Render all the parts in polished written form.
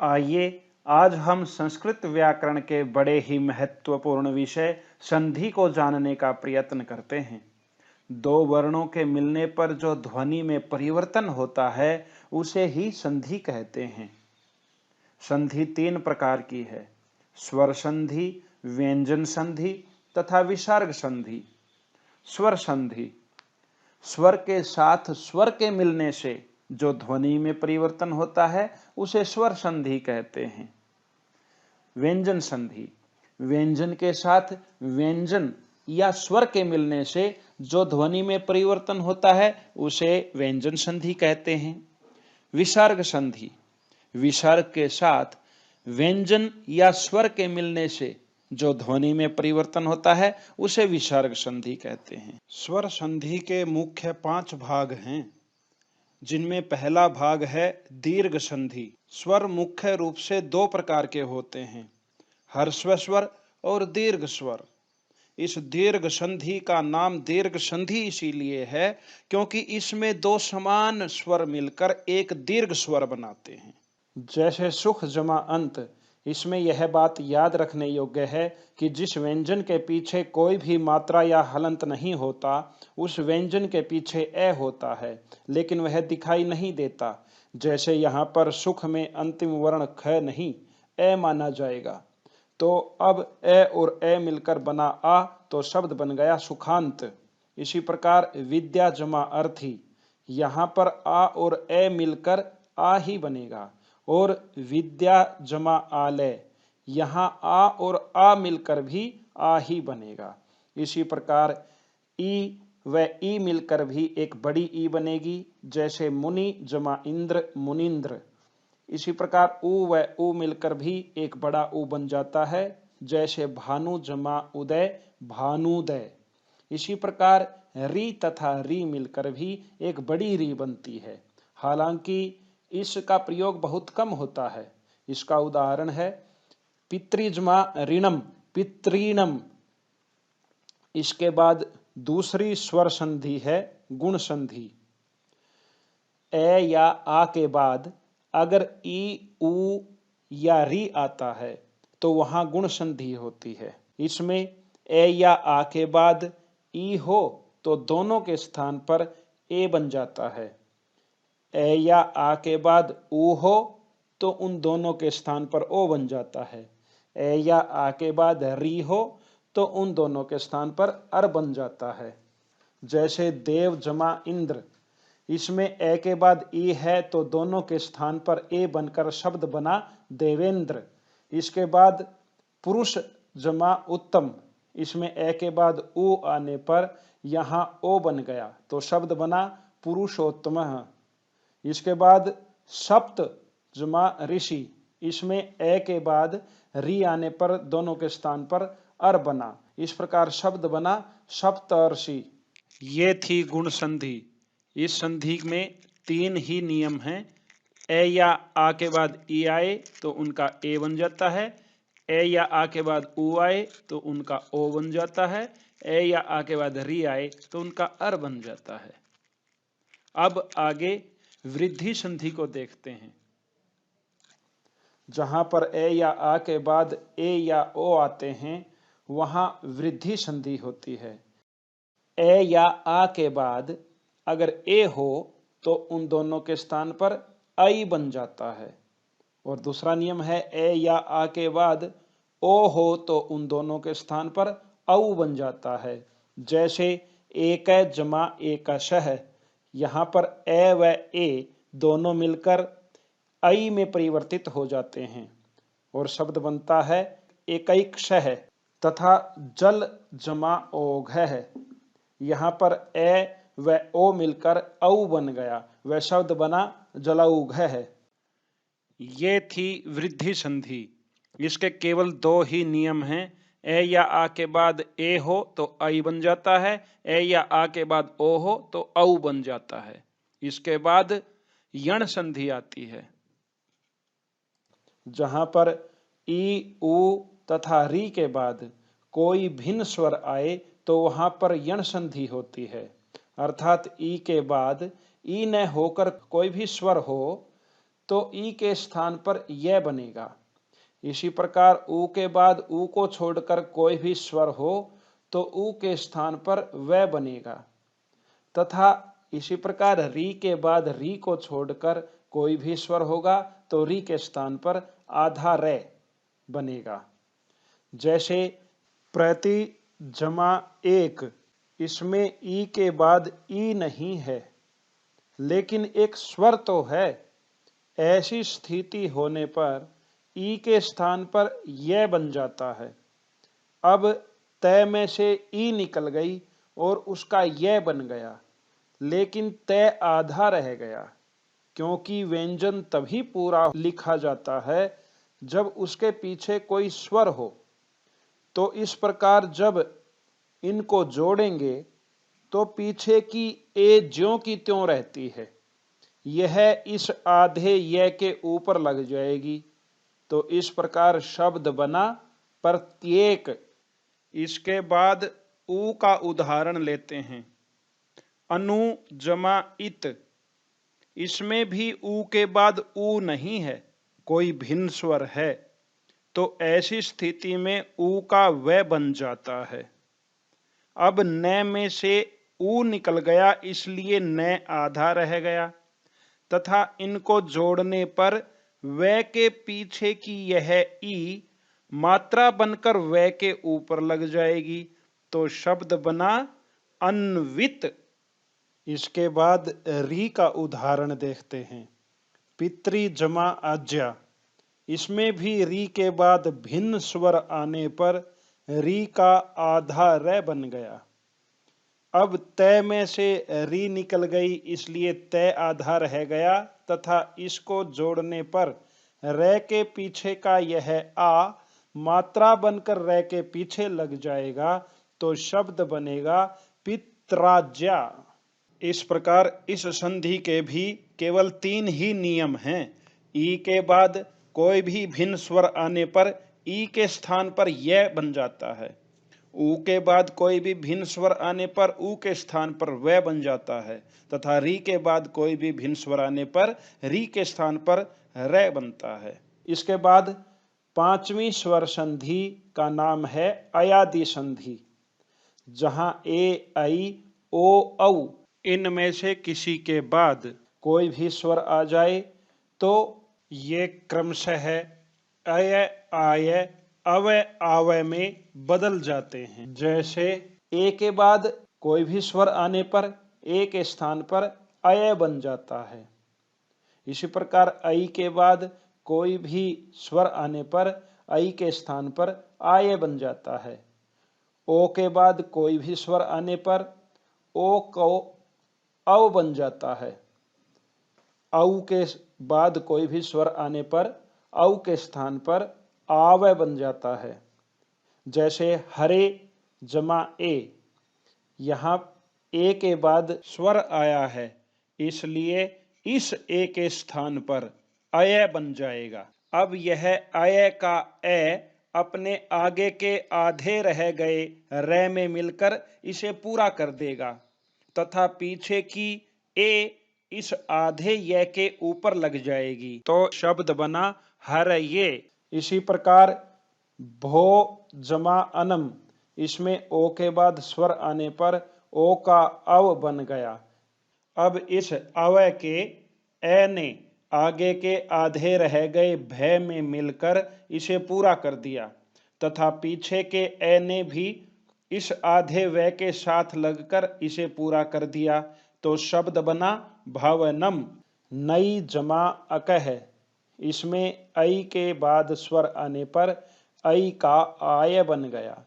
आइए आज हम संस्कृत व्याकरण के बड़े ही महत्वपूर्ण विषय संधि को जानने का प्रयत्न करते हैं। दो वर्णों के मिलने पर जो ध्वनि में परिवर्तन होता है उसे ही संधि कहते हैं। संधि तीन प्रकार की है: स्वर संधि, व्यंजन संधि तथा विसर्ग संधि। स्वर संधि: स्वर के साथ स्वर के मिलने से जो ध्वनि में परिवर्तन होता है उसे स्वर संधि कहते हैं। व्यंजन संधि: व्यंजन के साथ व्यंजन या स्वर के मिलने से जो ध्वनि में परिवर्तन होता है उसे व्यंजन संधि कहते हैं। विसर्ग संधि: विसर्ग के साथ व्यंजन या स्वर के मिलने से जो ध्वनि में परिवर्तन होता है उसे विसर्ग संधि कहते हैं। स्वर संधि के मुख्य 5 भाग हैं, जिनमें पहला भाग है दीर्घ संधि। स्वर मुख्य रूप से 2 प्रकार के होते हैं: ह्रस्व स्वर और दीर्घ स्वर। इस दीर्घ संधि का नाम दीर्घ संधि इसीलिए है क्योंकि इसमें 2 समान स्वर मिलकर एक दीर्घ स्वर बनाते हैं। जैसे सुख जमा अंत, इसमें यह बात याद रखने योग्य है कि जिस व्यंजन के पीछे कोई भी मात्रा या हलंत नहीं होता उस व्यंजन के पीछे ए होता है, लेकिन वह दिखाई नहीं देता। जैसे यहाँ पर सुख में अंतिम वर्ण ख नहीं, ए माना जाएगा। तो अब ए और ए मिलकर बना आ, तो शब्द बन गया सुखांत। इसी प्रकार विद्या जमा अर्थी, यहाँ पर आ और ए मिलकर आ ही बनेगा। और विद्या जमा आलय, यहाँ आ और आ मिलकर भी आ ही बनेगा। इसी प्रकार ई व ई मिलकर भी एक बड़ी ई बनेगी, जैसे मुनि जमा इंद्र मुनिंद्र। इसी प्रकार उ व उ मिलकर भी एक बड़ा उ बन जाता है, जैसे भानु जमा उदय भानुदय। इसी प्रकार री तथा री मिलकर भी एक बड़ी री बनती है। हालांकि इसका प्रयोग बहुत कम होता है। इसका उदाहरण है पितृजमा ऋणम पितृणम। इसके बाद दूसरी स्वर संधि है गुण संधि। ए या आ के बाद अगर ई उ या री आता है तो वहां गुण संधि होती है। इसमें ए या आ के बाद ई हो तो दोनों के स्थान पर ए बन जाता है। ए या आ के बाद उ हो तो उन दोनों के स्थान पर ओ बन जाता है। ए या आ के बाद री हो तो उन दोनों के स्थान पर अर बन जाता है। जैसे देव जमा इंद्र, इसमें ए के बाद ई है तो दोनों के स्थान पर ए बनकर शब्द बना देवेंद्र। इसके बाद पुरुष जमा उत्तम, इसमें ए के बाद उ आने पर यहाँ ओ बन गया तो शब्द बना पुरुषोत्तम। इसके बाद सप्त जमा ऋषि, इसमें ए के बाद री आने पर दोनों के स्थान पर अर बना। इस प्रकार शब्द बना सप्तर्षि। ये थी गुण संधि। इस संधि में 3 ही नियम हैं। ए या आ के बाद ई आए तो उनका ए बन जाता है। ए या आ के बाद उ आए तो उनका ओ बन जाता है। ए या आ के बाद री आए तो उनका अर बन जाता है। अब आगे वृद्धि संधि को देखते हैं। जहां पर ए या आ के बाद ए या ओ आते हैं वहां वृद्धि संधि होती है। ए या आ के बाद अगर ए हो तो उन दोनों के स्थान पर आई बन जाता है। और दूसरा नियम है ए या आ के बाद ओ हो तो उन दोनों के स्थान पर औ बन जाता है। जैसे एक जमा एकशः, यहाँ पर ए व ए दोनों मिलकर आई में परिवर्तित हो जाते हैं और शब्द बनता है एकैकशः। तथा जल जमा ओघः, यहाँ पर ए व ओ मिलकर औ बन गया, वह शब्द बना जलौघः। ये थी वृद्धि संधि। इसके केवल 2 ही नियम हैं। ए या आ के बाद ए हो तो आई बन जाता है, ए या आ के बाद ओ हो तो औ बन जाता है। इसके बाद यण संधि आती है। जहां पर ई उ तथा री के बाद कोई भिन्न स्वर आए तो वहां पर यण संधि होती है। अर्थात ई के बाद ई न होकर कोई भी स्वर हो तो ई के स्थान पर य बनेगा। इसी प्रकार ऊ के बाद ऊ को छोड़कर कोई भी स्वर हो तो ऊ के स्थान पर व बनेगा, तथा इसी प्रकार री के बाद री को छोड़कर कोई भी स्वर होगा तो री के स्थान पर आधा रे बनेगा। जैसे प्रति जमा एक, इसमें ई के बाद ई नहीं है लेकिन एक स्वर तो है। ऐसी स्थिति होने पर ई के स्थान पर य बन जाता है। अब तय में से ई निकल गई और उसका य बन गया, लेकिन तय आधा रह गया, क्योंकि व्यंजन तभी पूरा लिखा जाता है जब उसके पीछे कोई स्वर हो। तो इस प्रकार जब इनको जोड़ेंगे तो पीछे की ए ज्यों की त्यों रहती है, यह इस आधे य के ऊपर लग जाएगी। तो इस प्रकार शब्द बना प्रत्येक। इसके बाद ऊ का उदाहरण लेते हैं। अनु जमा इत, इसमें भी ऊ के बाद ऊ नहीं है, कोई भिन्न स्वर है। तो ऐसी स्थिति में ऊ का व बन जाता है। अब न में से ऊ निकल गया, इसलिए न आधा रह गया, तथा इनको जोड़ने पर व के पीछे की यह ई मात्रा बनकर व के ऊपर लग जाएगी। तो शब्द बना अन्वित। इसके बाद री का उदाहरण देखते हैं। पितृ जमा आज्ञा, इसमें भी री के बाद भिन्न स्वर आने पर री का आधा र बन गया। अब तय में से री निकल गई, इसलिए तय आधा रह गया, तथा इसको जोड़ने पर र के पीछे का यह आ मात्रा बनकर र के पीछे लग जाएगा। तो शब्द बनेगा पित्राज्ञा। इस प्रकार इस संधि के भी केवल 3 ही नियम हैं। ई के बाद कोई भी भिन्न स्वर आने पर ई के स्थान पर य बन जाता है। ऊ के बाद कोई भी भिन्न स्वर आने पर ऊ के स्थान पर व बन जाता है, तथा री के बाद कोई भी भिन्न स्वर आने पर री के स्थान पर र बनता है। इसके बाद 5वीं स्वर संधि का नाम है अयादि संधि, जहां ए आई ओ औ इनमें से किसी के बाद कोई भी स्वर आ जाए तो ये क्रमशः अय आय अवय आवय में बदल जाते हैं। जैसे ए के बाद कोई भी स्वर आने पर ए के स्थान पर अय बन जाता है। इसी प्रकार ऐ के बाद कोई भी स्वर आने पर ऐ के स्थान पर आय बन जाता है। ओ के बाद कोई भी स्वर आने पर ओ को औ बन जाता है। औ के बाद कोई भी स्वर आने पर औ के स्थान पर आवय बन जाता है। जैसे हरे जमा ए, यहाँ ए के बाद स्वर आया है, इसलिए इस ए के स्थान पर अय बन जाएगा। अब यह अय का ए अपने आगे के आधे रह गए र में मिलकर इसे पूरा कर देगा, तथा पीछे की ए इस आधे य के ऊपर लग जाएगी। तो शब्द बना हर ये। इसी प्रकार भो जमा अनम, इसमें ओ के बाद स्वर आने पर ओ का अव बन गया। अब इस अवय के ए ने आगे के आधे रह गए भय में मिलकर इसे पूरा कर दिया, तथा पीछे के ए ने भी इस आधे वय के साथ लगकर इसे पूरा कर दिया। तो शब्द बना भवनम। नई जमा अकह, इसमें ऐ के बाद स्वर आने पर ऐ का आय बन गया।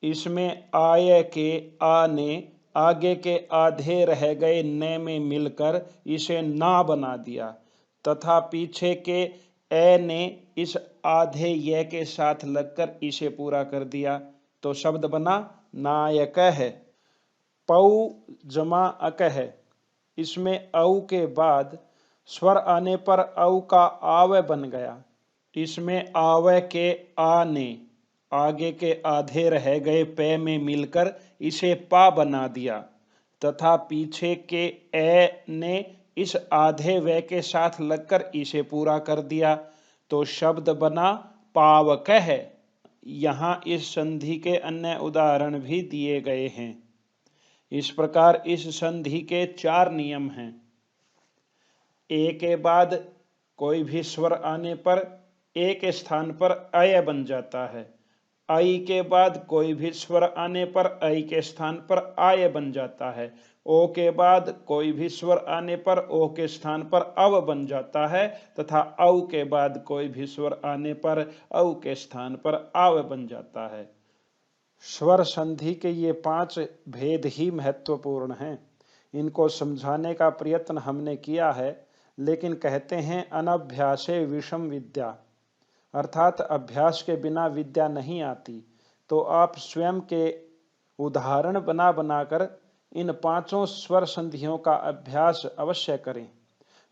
इसमें आय के आ ने आगे के आधे रह गए न में मिलकर इसे ना बना दिया, तथा पीछे के ए ने इस आधे य के साथ लगकर इसे पूरा कर दिया। तो शब्द बना नायक है। पौ जमा अकह, इसमें औ के बाद स्वर आने पर औ का आवय बन गया। इसमें आवय के आ ने आगे के आधे रह गए पे में मिलकर इसे पा बना दिया, तथा पीछे के ए ने इस आधे व के साथ लगकर इसे पूरा कर दिया तो शब्द बना पावकः। यहाँ इस संधि के अन्य उदाहरण भी दिए गए हैं। इस प्रकार इस संधि के 4 नियम हैं। ए के बाद कोई भी स्वर आने पर ए के स्थान पर अय बन जाता है। आई के बाद कोई भी स्वर आने पर आई के स्थान पर आय बन जाता है। ओ के बाद कोई भी स्वर आने पर ओ के स्थान पर अव बन जाता है तथा औ के बाद कोई भी स्वर आने पर औ के स्थान पर आव बन जाता है। स्वर संधि के ये 5 भेद ही महत्वपूर्ण हैं। इनको समझाने का प्रयत्न हमने किया है, लेकिन कहते हैं अनभ्यासे विषम विद्या, अर्थात अभ्यास के बिना विद्या नहीं आती। तो आप स्वयं के उदाहरण बना बनाकर इन 5 स्वर संधियों का अभ्यास अवश्य करें।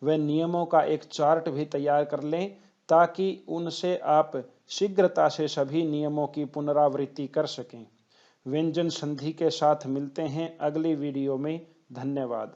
व नियमों का एक चार्ट भी तैयार कर लें ताकि उनसे आप शीघ्रता से सभी नियमों की पुनरावृत्ति कर सकें। व्यंजन संधि के साथ मिलते हैं अगली वीडियो में। धन्यवाद।